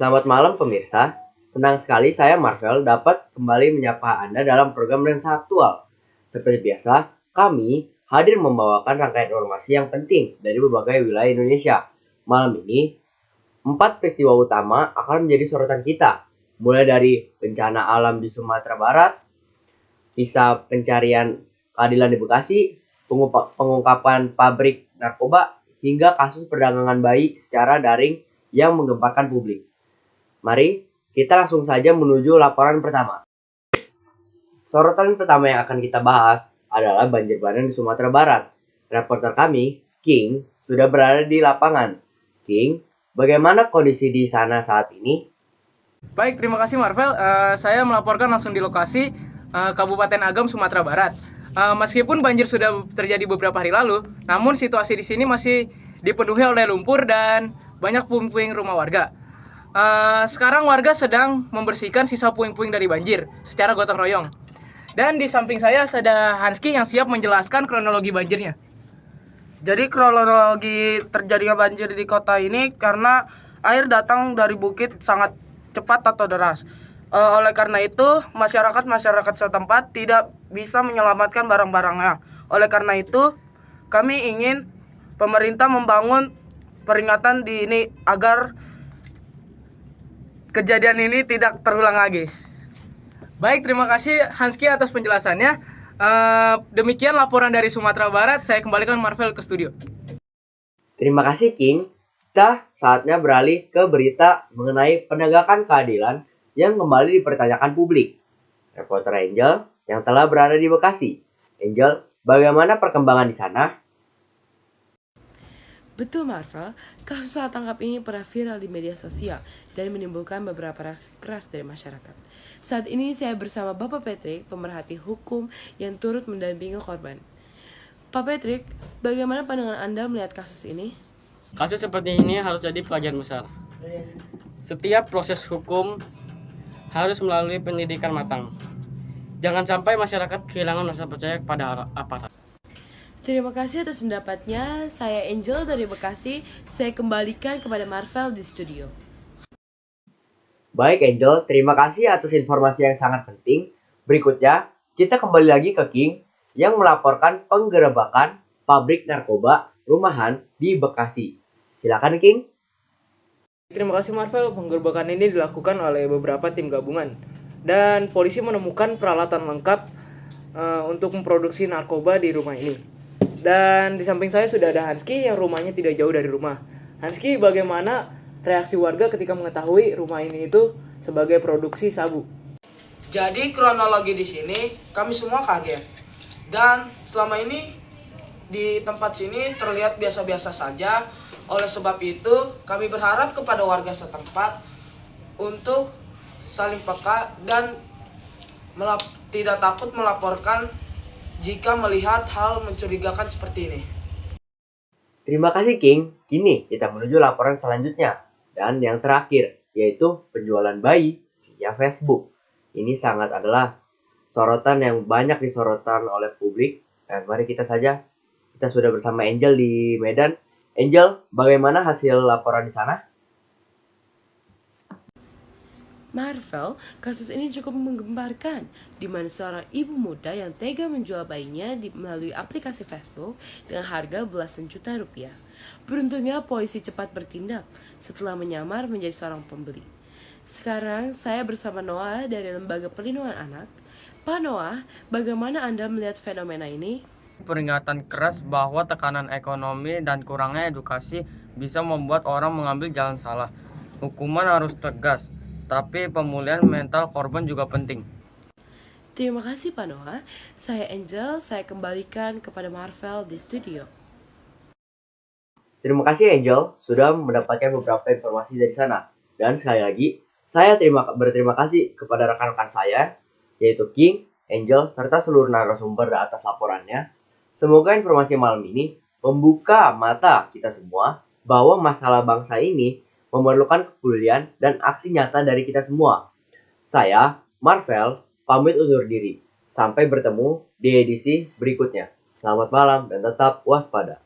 Selamat malam pemirsa. Senang sekali saya Marvel dapat kembali menyapa Anda dalam program yang sangat aktual. Seperti biasa, kami hadir membawakan rangkaian informasi yang penting dari berbagai wilayah Indonesia. Malam ini, 4 peristiwa utama akan menjadi sorotan kita. Mulai dari bencana alam di Sumatera Barat, kisah pencarian keadilan di Bekasi, pengungkapan pabrik narkoba, hingga kasus perdagangan bayi secara daring yang menggemparkan publik. Mari kita langsung saja menuju laporan pertama. Sorotan pertama yang akan kita bahas adalah banjir bandang di Sumatera Barat. Reporter kami, King, sudah berada di lapangan. King, bagaimana kondisi di sana saat ini? Baik, terima kasih Marvel. Saya melaporkan langsung di lokasi Kabupaten Agam, Sumatera Barat. Meskipun banjir sudah terjadi beberapa hari lalu, namun situasi di sini masih dipenuhi oleh lumpur dan banyak puing-puing rumah warga. Sekarang warga sedang membersihkan sisa puing-puing dari banjir secara gotong royong. Dan di samping saya ada Hanski yang siap menjelaskan kronologi banjirnya. Jadi kronologi terjadinya banjir di kota ini karena air datang dari bukit sangat cepat atau deras. Oleh karena itu, masyarakat setempat tidak bisa menyelamatkan barang-barangnya. Oleh karena itu, kami ingin pemerintah membangun peringatan di ini agar kejadian ini tidak terulang lagi. Baik, terima kasih Hanski atas penjelasannya. Demikian laporan dari Sumatera Barat. Saya kembalikan Marvel ke studio. Terima kasih King. Kita saatnya beralih ke berita mengenai penegakan keadilan yang kembali dipertanyakan publik. Reporter Angel yang telah berada di Bekasi. Angel, bagaimana perkembangan di sana? Betul Marvel, kasus salah tangkap ini pernah viral di media sosial dan menimbulkan beberapa reaksi keras dari masyarakat. Saat ini saya bersama Bapak Patrick, pemerhati hukum yang turut mendampingi korban. Pak Patrick, bagaimana pandangan Anda melihat kasus ini? Kasus seperti ini harus jadi pelajaran besar. Setiap proses hukum harus melalui pendidikan matang. Jangan sampai masyarakat kehilangan rasa percaya kepada aparat. Terima kasih atas pendapatnya. Saya Angel dari Bekasi. Saya kembalikan kepada Marvel di studio. Baik Angel, terima kasih atas informasi yang sangat penting. Berikutnya, kita kembali lagi ke King yang melaporkan penggerebekan pabrik narkoba rumahan di Bekasi. Silakan King. Terima kasih Marvel. Penggerbekan ini dilakukan oleh beberapa tim gabungan dan polisi menemukan peralatan lengkap untuk memproduksi narkoba di rumah ini. Dan di samping saya sudah ada Hanski yang rumahnya tidak jauh dari rumah. Hanski, bagaimana reaksi warga ketika mengetahui rumah ini itu sebagai produksi sabu? Jadi kronologi di sini kami semua kaget. Dan selama ini di tempat sini terlihat biasa-biasa saja. Oleh sebab itu, kami berharap kepada warga setempat untuk saling peka dan tidak takut melaporkan jika melihat hal mencurigakan seperti ini. Terima kasih King. Kini kita menuju laporan selanjutnya. Dan yang terakhir, yaitu penjualan bayi via Facebook. Ini sangat adalah sorotan yang banyak disorotan oleh publik. Dan mari kita sudah bersama Angel di Medan. Angel, bagaimana hasil laporan di sana? Marvel, kasus ini cukup menggemparkan, di mana seorang ibu muda yang tega menjual bayinya melalui aplikasi Facebook dengan harga belasan juta rupiah. Beruntungnya polisi cepat bertindak setelah menyamar menjadi seorang pembeli. Sekarang saya bersama Noah dari Lembaga Perlindungan Anak. Pak Noah, bagaimana Anda melihat fenomena ini? Peringatan keras bahwa tekanan ekonomi dan kurangnya edukasi bisa membuat orang mengambil jalan salah. Hukuman harus tegas, tapi pemulihan mental korban juga penting. Terima kasih Pak Noah. Saya Angel, saya kembalikan kepada Marvel di studio. Terima kasih Angel sudah mendapatkan beberapa informasi dari sana. Dan sekali lagi, saya berterima kasih kepada rekan-rekan saya, yaitu King, Angel, serta seluruh narasumber atas laporannya. Semoga informasi malam ini membuka mata kita semua bahwa masalah bangsa ini memerlukan kepedulian dan aksi nyata dari kita semua. Saya, Marvel, pamit undur diri. Sampai bertemu di edisi berikutnya. Selamat malam dan tetap waspada.